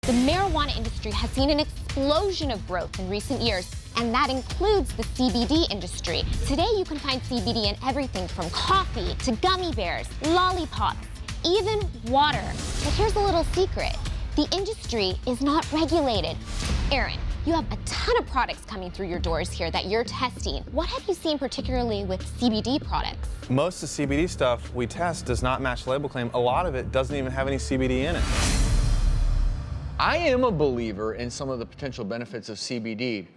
The marijuana industry has seen an explosion of growth in recent years, and that includes the CBD industry. Today, you can find CBD in everything from coffee to gummy bears, lollipops, even water. But here's a little secret. The industry is not regulated. Aaron, you have a ton of products coming through your doors here that you're testing. What have you seen particularly with CBD products? Most of the CBD stuff we test does not match the label claim. A lot of it doesn't even have any CBD in it. I am a believer in some of the potential benefits of CBD,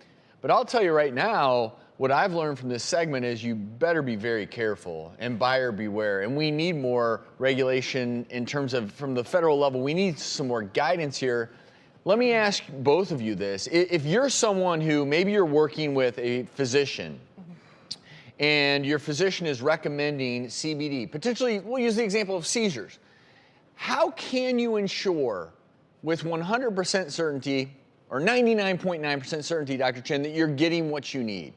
but I'll tell you right now, what I've learned from this segment is you better be very careful and buyer beware. And we need more regulation in terms of from the federal level. We need some more guidance here. Let me ask both of you this. If you're someone who maybe you're working with a physician and your physician is recommending CBD, potentially, we'll use the example of seizures. How can you ensure with 100% certainty or 99.9% certainty, Dr. Chen, that you're getting what you need?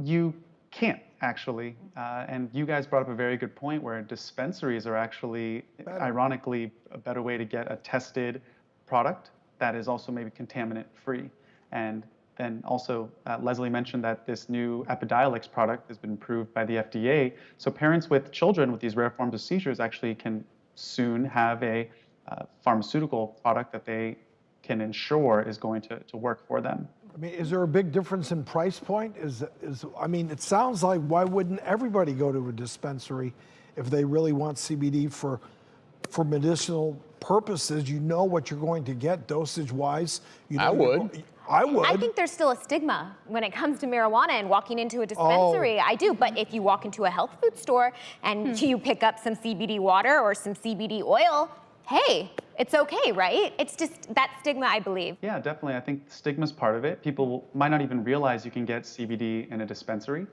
You can't actually, and you guys brought up a very good point where dispensaries are actually, ironically, a better way to get a tested product that is also maybe contaminant free. And then also, Leslie mentioned that this new Epidiolex product has been approved by the FDA. So parents with children with these rare forms of seizures actually can soon have a pharmaceutical product that they can ensure is going to work for them. I mean, is there a big difference in price point? I mean, it sounds like why wouldn't everybody go to a dispensary if they really want CBD for medicinal purposes? You know what you're going to get dosage-wise. You know, I would. I would. I think there's still a stigma when it comes to marijuana and walking into a dispensary. I do, but if you walk into a health food store and you pick up some CBD water or some CBD oil, hey, it's okay, right? It's just that stigma, I believe. Yeah, definitely. I think stigma's part of it. People might not even realize you can get CBD in a dispensary.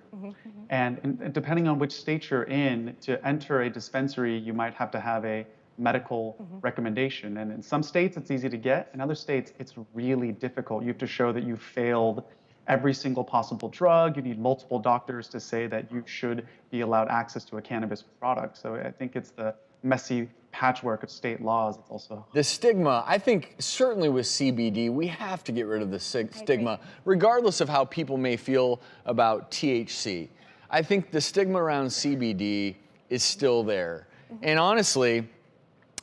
And depending on which state you're in, to enter a dispensary, you might have to have a medical recommendation. And in some states, it's easy to get. In other states, it's really difficult. You have to show that you failed every single possible drug. You need multiple doctors to say that you should be allowed access to a cannabis product. So I think it's the messy patchwork of state laws. It's also the stigma. I think certainly with CBD, we have to get rid of the stigma, regardless of how people may feel about THC. I think the stigma around CBD is still there. And honestly,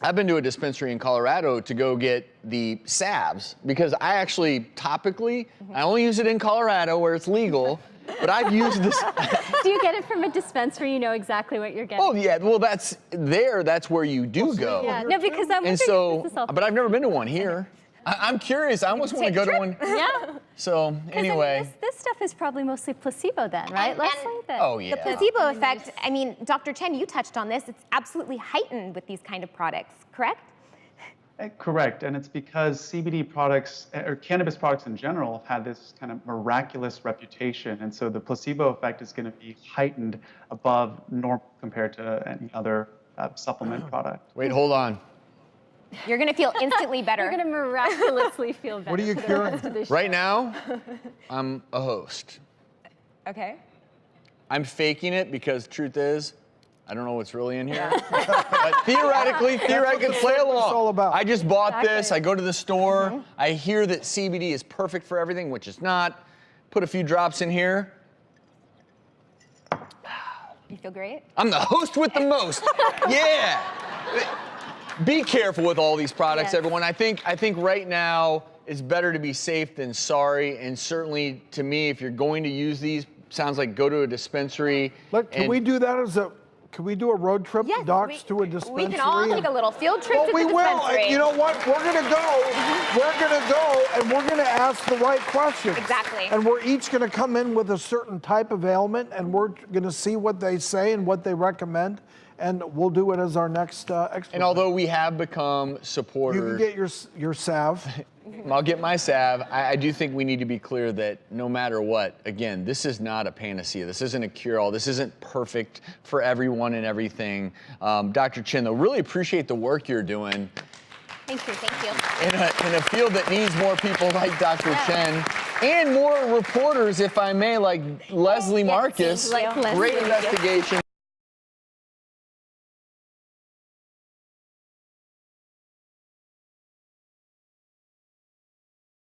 I've been to a dispensary in Colorado to go get the salves because I actually topically, I only use it in Colorado where it's legal, but I've used this. Do you get it from a dispensary? You know exactly what you're getting. Oh yeah, well that's where you do go. Yeah, no, because I'm and so, but I've never been to one here. I'm curious. I almost want to go to one. Yeah. So anyway. I mean, this stuff is probably mostly placebo then, right, Leslie? Oh yeah. The placebo effect, I mean, Dr. Chen, you touched on this. It's absolutely heightened with these kind of products, correct? correct, and it's because CBD products, or cannabis products in general, have had this kind of miraculous reputation, and so the placebo effect is going to be heightened above normal compared to any other supplement product. Wait, hold on. You're going to feel instantly better. You're going to miraculously feel better. What are you curing? Right now, I'm a host. Okay. I'm faking it because truth is, I don't know what's really in here. But theoretically, play along. It's all about. I just bought this. I go to the store. I hear that CBD is perfect for everything, which it's not. Put a few drops in here. You feel great? I'm the host with the most. Yeah. Be careful with all these products, everyone. I think right now it's better to be safe than sorry. And certainly, to me, if you're going to use these, sounds like go to a dispensary. Look, can we do that as a? Can we do a road trip, docs, to a dispensary? We can all take a little field trip to the dispensary. Well, we will. You know what? We're gonna go. We're gonna go, and we're gonna ask the right questions. Exactly. And we're each gonna come in with a certain type of ailment, and we're gonna see what they say and what they recommend, and we'll do it as our next experiment. And although we have become supporters, you can get your salve. I'll get my salve. I do think we need to be clear that no matter what, again, this is not a panacea. This isn't a cure-all. This isn't perfect for everyone and everything. Dr. Chen, though, really appreciate the work you're doing. Thank you, thank you. In a field that needs more people like Dr. Chen and more reporters, if I may, like Leslie Marcus. like Leslie. Great investigation.